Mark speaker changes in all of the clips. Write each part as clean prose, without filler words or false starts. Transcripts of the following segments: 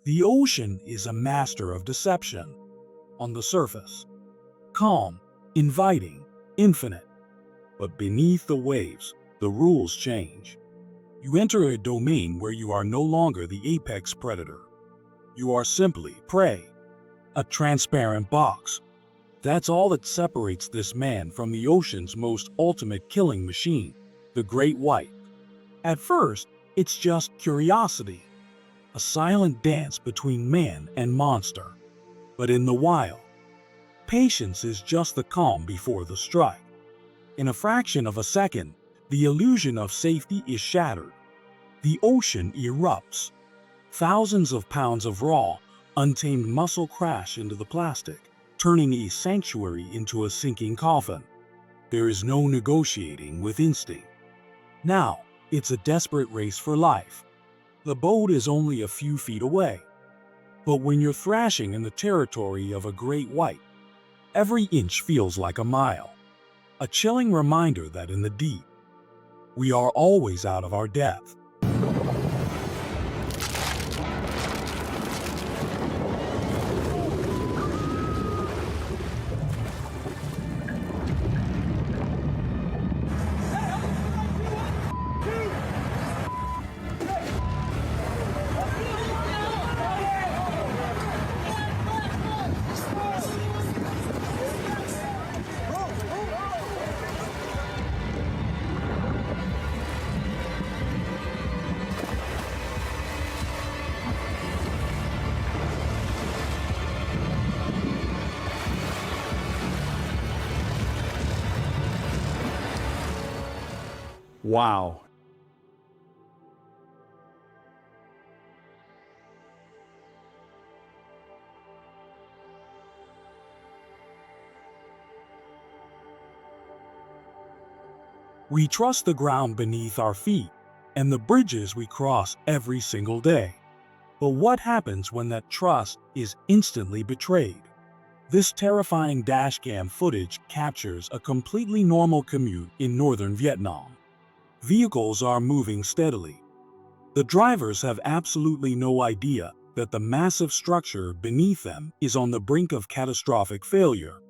Speaker 1: The ocean is a master of deception. On the surface, calm, inviting, infinite. But beneath the waves, the rules change. You enter a domain where you are no longer the apex predator. You are simply prey, a transparent box. That's all that separates this man from the ocean's most ultimate killing machine, the great white. At first, it's just curiosity, a silent dance between man and monster. But in the wild, patience is just the calm before the strike. In a fraction of a second, the illusion of safety is shattered. The ocean erupts. Thousands of pounds of raw, untamed muscle crash into the plastic, turning a sanctuary into a sinking coffin. There is no negotiating with instinct. Now, it's a desperate race for life. The boat is only a few feet away. But when you're thrashing in the territory of a great white, every inch feels like a mile. A chilling reminder that in the deep, we are always out of our depth. Wow. We trust the ground beneath our feet and the bridges we cross every single day. But what happens when that trust is instantly betrayed? This terrifying dashcam footage captures a completely normal commute in northern Vietnam. Vehicles are moving steadily. The drivers have absolutely no idea that the massive structure beneath them is on the brink of catastrophic failure.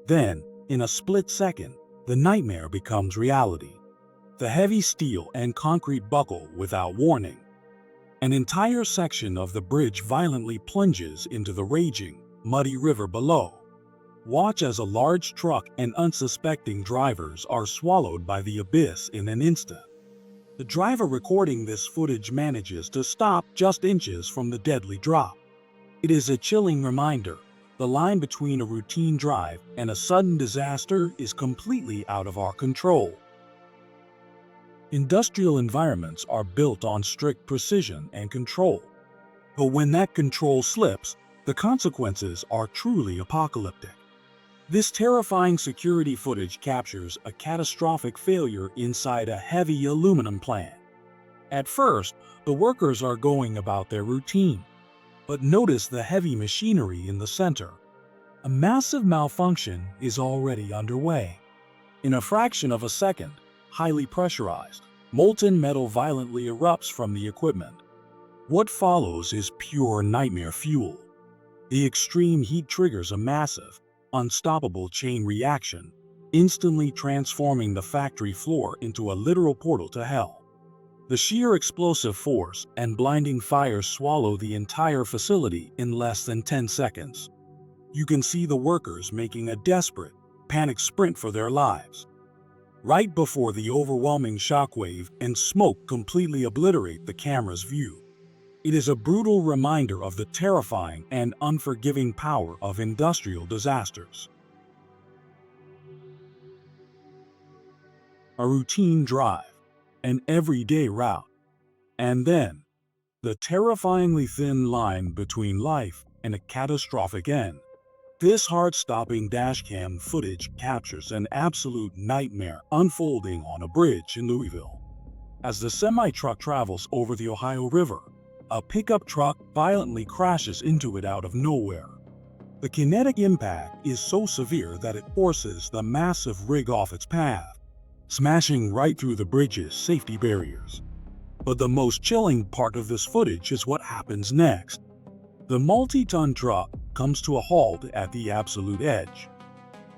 Speaker 1: Then, in a split second, the nightmare becomes reality. The heavy steel and concrete buckle without warning. An entire section of the bridge violently plunges into the raging, muddy river below. Watch as a large truck and unsuspecting drivers are swallowed by the abyss in an instant. The driver recording this footage manages to stop just inches from the deadly drop. It is a chilling reminder. The line between a routine drive and a sudden disaster is completely out of our control. Industrial environments are built on strict precision and control. But when that control slips, the consequences are truly apocalyptic. This terrifying security footage captures a catastrophic failure inside a heavy aluminum plant. At first, the workers are going about their routine. But notice the heavy machinery in the center. A massive malfunction is already underway. In a fraction of a second, highly pressurized, molten metal violently erupts from the equipment. What follows is pure nightmare fuel. The extreme heat triggers a massive, unstoppable chain reaction, instantly transforming the factory floor into a literal portal to hell. The sheer explosive force and blinding fire swallow the entire facility in less than 10 seconds. You can see the workers making a desperate, panicked sprint for their lives. Right before the overwhelming shockwave and smoke completely obliterate the camera's view. It is a brutal reminder of the terrifying and unforgiving power of industrial disasters. A routine drive, an everyday route, and then the terrifyingly thin line between life and a catastrophic end. This heart-stopping dashcam footage captures an absolute nightmare unfolding on a bridge in Louisville. As the semi-truck travels over the Ohio River, a pickup truck violently crashes into it out of nowhere. The kinetic impact is so severe that it forces the massive rig off its path, smashing right through the bridge's safety barriers. But the most chilling part of this footage is what happens next. The multi-ton truck comes to a halt at the absolute edge,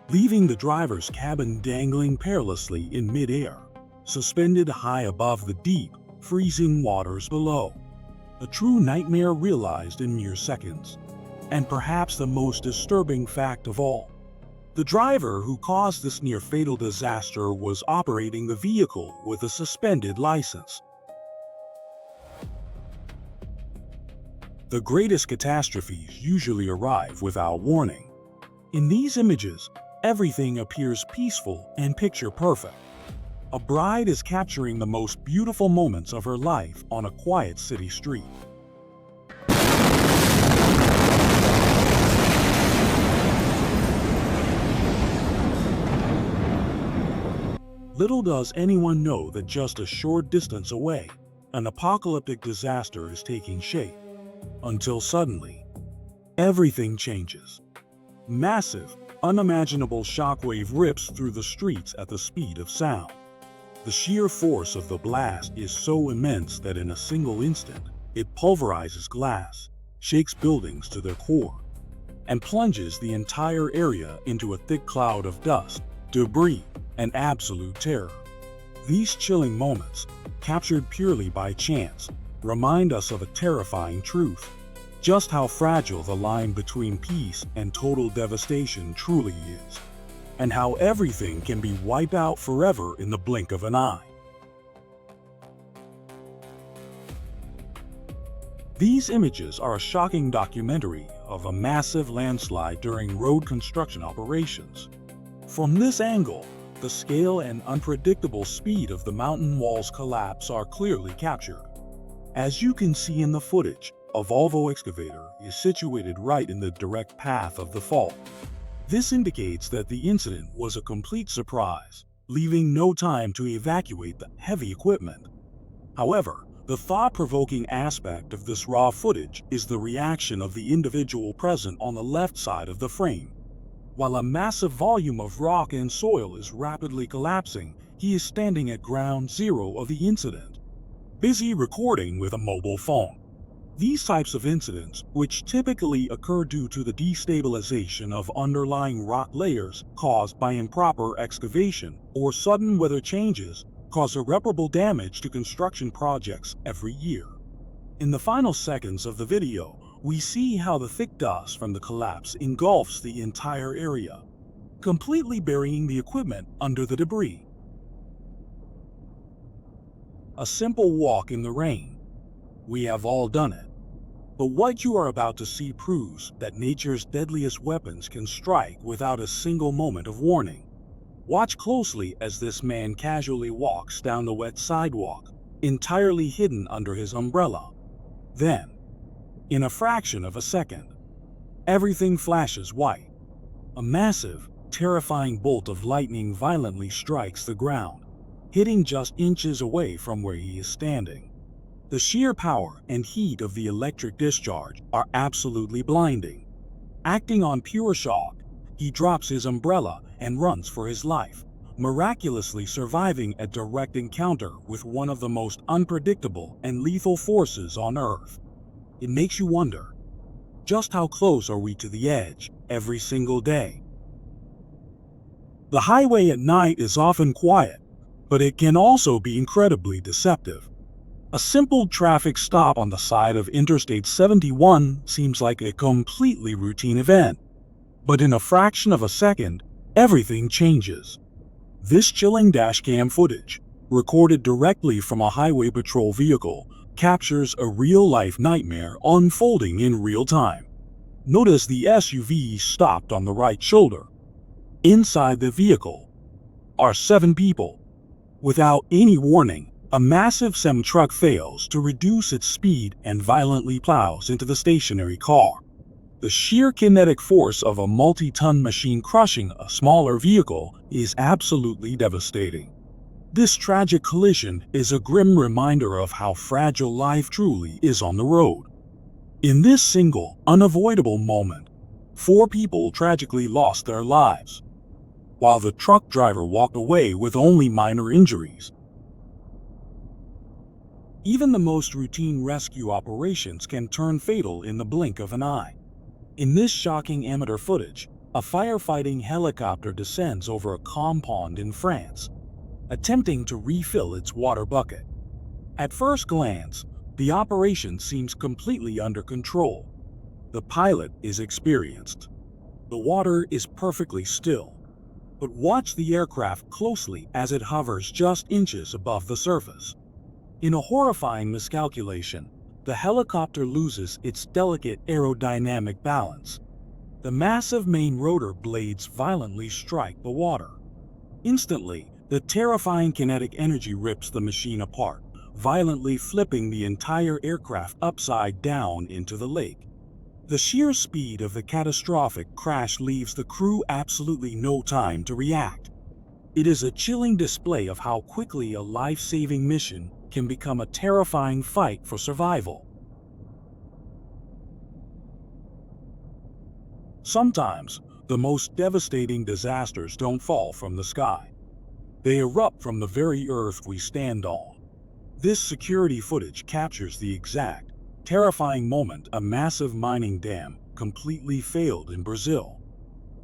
Speaker 1: leaving the driver's cabin dangling perilously in midair, suspended high above the deep, freezing waters below. A true nightmare realized in mere seconds. And perhaps the most disturbing fact of all, the driver who caused this near-fatal disaster was operating the vehicle with a suspended license. The greatest catastrophes usually arrive without warning. In these images, everything appears peaceful and picture-perfect. A bride is capturing the most beautiful moments of her life on a quiet city street. Little does anyone know that just a short distance away, an apocalyptic disaster is taking shape. Until suddenly, everything changes. Massive, unimaginable shockwave rips through the streets at the speed of sound. The sheer force of the blast is so immense that in a single instant, it pulverizes glass, shakes buildings to their core, and plunges the entire area into a thick cloud of dust, debris, and absolute terror. These chilling moments, captured purely by chance, remind us of a terrifying truth: just how fragile the line between peace and total devastation truly is, and how everything can be wiped out forever in the blink of an eye. These images are a shocking documentary of a massive landslide during road construction operations. From this angle, the scale and unpredictable speed of the mountain wall's collapse are clearly captured. As you can see in the footage, a Volvo excavator is situated right in the direct path of the fault. This indicates that the incident was a complete surprise, leaving no time to evacuate the heavy equipment. However, the thought-provoking aspect of this raw footage is the reaction of the individual present on the left side of the frame. While a massive volume of rock and soil is rapidly collapsing, he is standing at ground zero of the incident, busy recording with a mobile phone. These types of incidents, which typically occur due to the destabilization of underlying rock layers caused by improper excavation or sudden weather changes, cause irreparable damage to construction projects every year. In the final seconds of the video, we see how the thick dust from the collapse engulfs the entire area, completely burying the equipment under the debris. A simple walk in the rain. We have all done it. But what you are about to see proves that nature's deadliest weapons can strike without a single moment of warning. Watch closely as this man casually walks down the wet sidewalk, entirely hidden under his umbrella. Then, in a fraction of a second, everything flashes white. A massive, terrifying bolt of lightning violently strikes the ground, hitting just inches away from where he is standing. The sheer power and heat of the electric discharge are absolutely blinding. Acting on pure shock, he drops his umbrella and runs for his life, miraculously surviving a direct encounter with one of the most unpredictable and lethal forces on Earth. It makes you wonder, just how close are we to the edge every single day? The highway at night is often quiet, but it can also be incredibly deceptive. A simple traffic stop on the side of Interstate 71 seems like a completely routine event, but in a fraction of a second, everything changes. This chilling dashcam footage, recorded directly from a highway patrol vehicle, captures a real-life nightmare unfolding in real time. Notice the SUV stopped on the right shoulder. Inside the vehicle are 7 people. Without any warning, a massive semi-truck fails to reduce its speed and violently plows into the stationary car. The sheer kinetic force of a multi-ton machine crushing a smaller vehicle is absolutely devastating. This tragic collision is a grim reminder of how fragile life truly is on the road. In this single, unavoidable moment, 4 people tragically lost their lives, while the truck driver walked away with only minor injuries. Even the most routine rescue operations can turn fatal in the blink of an eye. In this shocking amateur footage, a firefighting helicopter descends over a calm pond in France, attempting to refill its water bucket. At first glance, the operation seems completely under control. The pilot is experienced. The water is perfectly still. But watch the aircraft closely as it hovers just inches above the surface. In a horrifying miscalculation, the helicopter loses its delicate aerodynamic balance. The massive main rotor blades violently strike the water. Instantly, the terrifying kinetic energy rips the machine apart, violently flipping the entire aircraft upside down into the lake. The sheer speed of the catastrophic crash leaves the crew absolutely no time to react. It is a chilling display of how quickly a life-saving mission can become a terrifying fight for survival. Sometimes, the most devastating disasters don't fall from the sky. They erupt from the very earth we stand on. This security footage captures the exact, terrifying moment a massive mining dam completely failed in Brazil.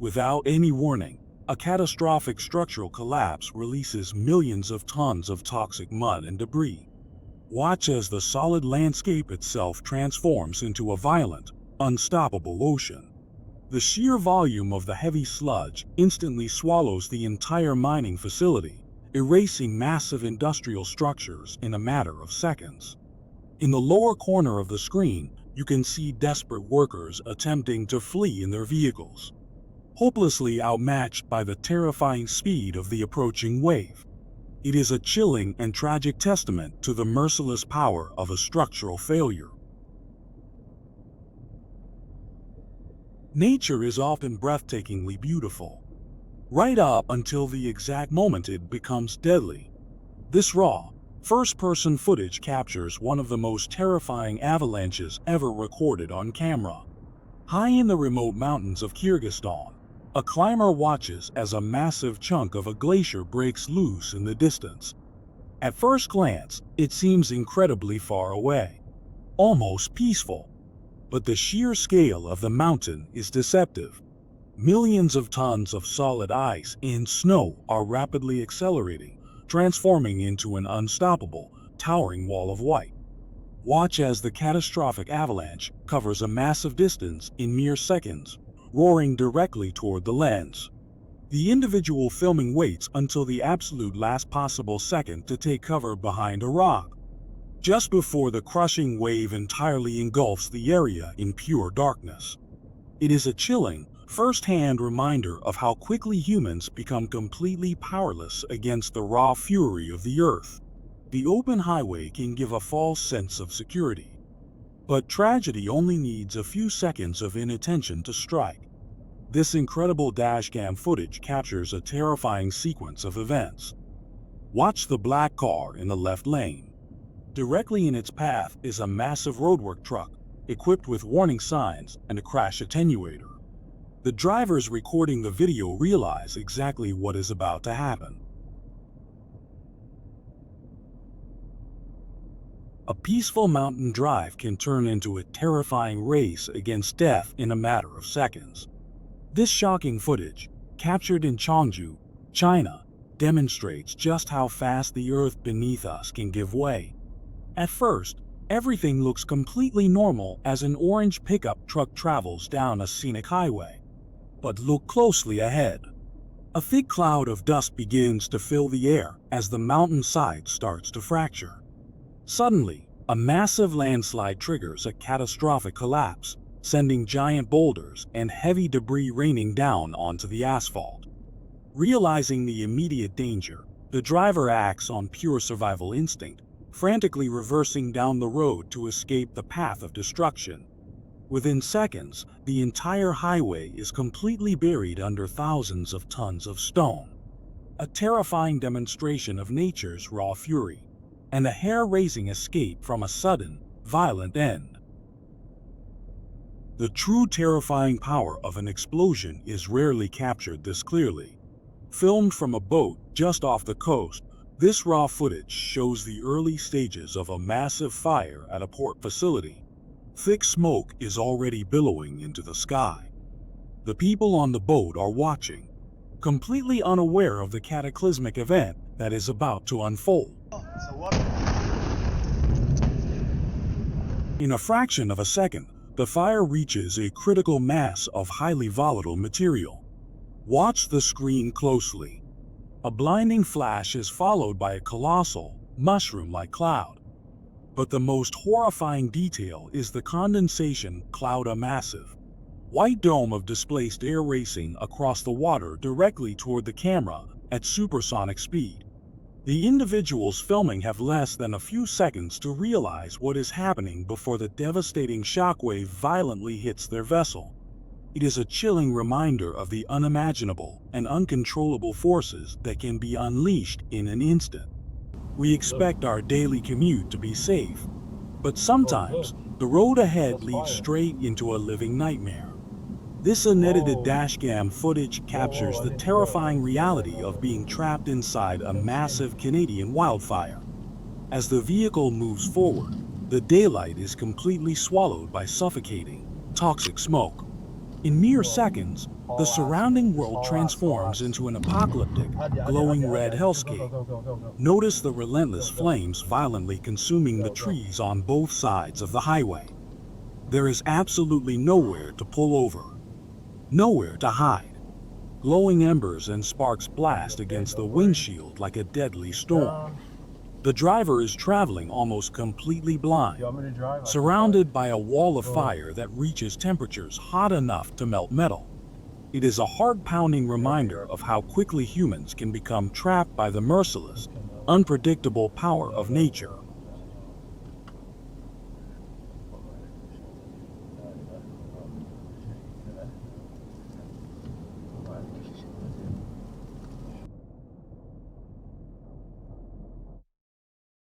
Speaker 1: Without any warning, a catastrophic structural collapse releases millions of tons of toxic mud and debris. Watch as the solid landscape itself transforms into a violent, unstoppable ocean. The sheer volume of the heavy sludge instantly swallows the entire mining facility, erasing massive industrial structures in a matter of seconds. In the lower corner of the screen, you can see desperate workers attempting to flee in their vehicles, hopelessly outmatched by the terrifying speed of the approaching wave. It is a chilling and tragic testament to the merciless power of a structural failure. Nature is often breathtakingly beautiful, right up until the exact moment it becomes deadly. This raw, first-person footage captures one of the most terrifying avalanches ever recorded on camera. High in the remote mountains of Kyrgyzstan, a climber watches as a massive chunk of a glacier breaks loose in the distance. At first glance, it seems incredibly far away, almost peaceful. But the sheer scale of the mountain is deceptive. Millions of tons of solid ice and snow are rapidly accelerating, transforming into an unstoppable, towering wall of white. Watch as the catastrophic avalanche covers a massive distance in mere seconds, roaring directly toward the lens. The individual filming waits until the absolute last possible second to take cover behind a rock, just before the crushing wave entirely engulfs the area in pure darkness. It is a chilling, first-hand reminder of how quickly humans become completely powerless against the raw fury of the earth. The open highway can give a false sense of security, but tragedy only needs a few seconds of inattention to strike. This incredible dashcam footage captures a terrifying sequence of events. Watch the black car in the left lane. Directly in its path is a massive roadwork truck, equipped with warning signs and a crash attenuator. The drivers recording the video realize exactly what is about to happen. A peaceful mountain drive can turn into a terrifying race against death in a matter of seconds. This shocking footage, captured in Chongju, China, demonstrates just how fast the earth beneath us can give way. At first, everything looks completely normal as an orange pickup truck travels down a scenic highway. But look closely ahead. A thick cloud of dust begins to fill the air as the mountainside starts to fracture. Suddenly, a massive landslide triggers a catastrophic collapse, sending giant boulders and heavy debris raining down onto the asphalt. Realizing the immediate danger, the driver acts on pure survival instinct, frantically reversing down the road to escape the path of destruction. Within seconds, the entire highway is completely buried under thousands of tons of stone. A terrifying demonstration of nature's raw fury, and a hair-raising escape from a sudden, violent end. The true terrifying power of an explosion is rarely captured this clearly. Filmed from a boat just off the coast, This raw footage shows the early stages of a massive fire at a port facility. Thick smoke is already billowing into the sky. The people on the boat are watching, completely unaware of the cataclysmic event that is about to unfold. In a fraction of a second, the fire reaches a critical mass of highly volatile material. Watch the screen closely. A blinding flash is followed by a colossal, mushroom-like cloud. But the most horrifying detail is the condensation cloud, a massive, white dome of displaced air racing across the water directly toward the camera at supersonic speed. The individuals filming have less than a few seconds to realize what is happening before the devastating shockwave violently hits their vessel. It is a chilling reminder of the unimaginable and uncontrollable forces that can be unleashed in an instant. We expect our daily commute to be safe, but sometimes the road ahead leads straight into a living nightmare. This unedited dashcam footage captures the terrifying reality of being trapped inside a massive Canadian wildfire. As the vehicle moves forward, the daylight is completely swallowed by suffocating, toxic smoke. In mere seconds, the surrounding world transforms into an apocalyptic, glowing red hellscape. Notice the relentless flames violently consuming the trees on both sides of the highway. There is absolutely nowhere to pull over, nowhere to hide. Glowing embers and sparks blast against the windshield like a deadly storm. The driver is traveling almost completely blind, surrounded by a wall of fire that reaches temperatures hot enough to melt metal. It is a heart-pounding reminder of how quickly humans can become trapped by the merciless, unpredictable power of nature.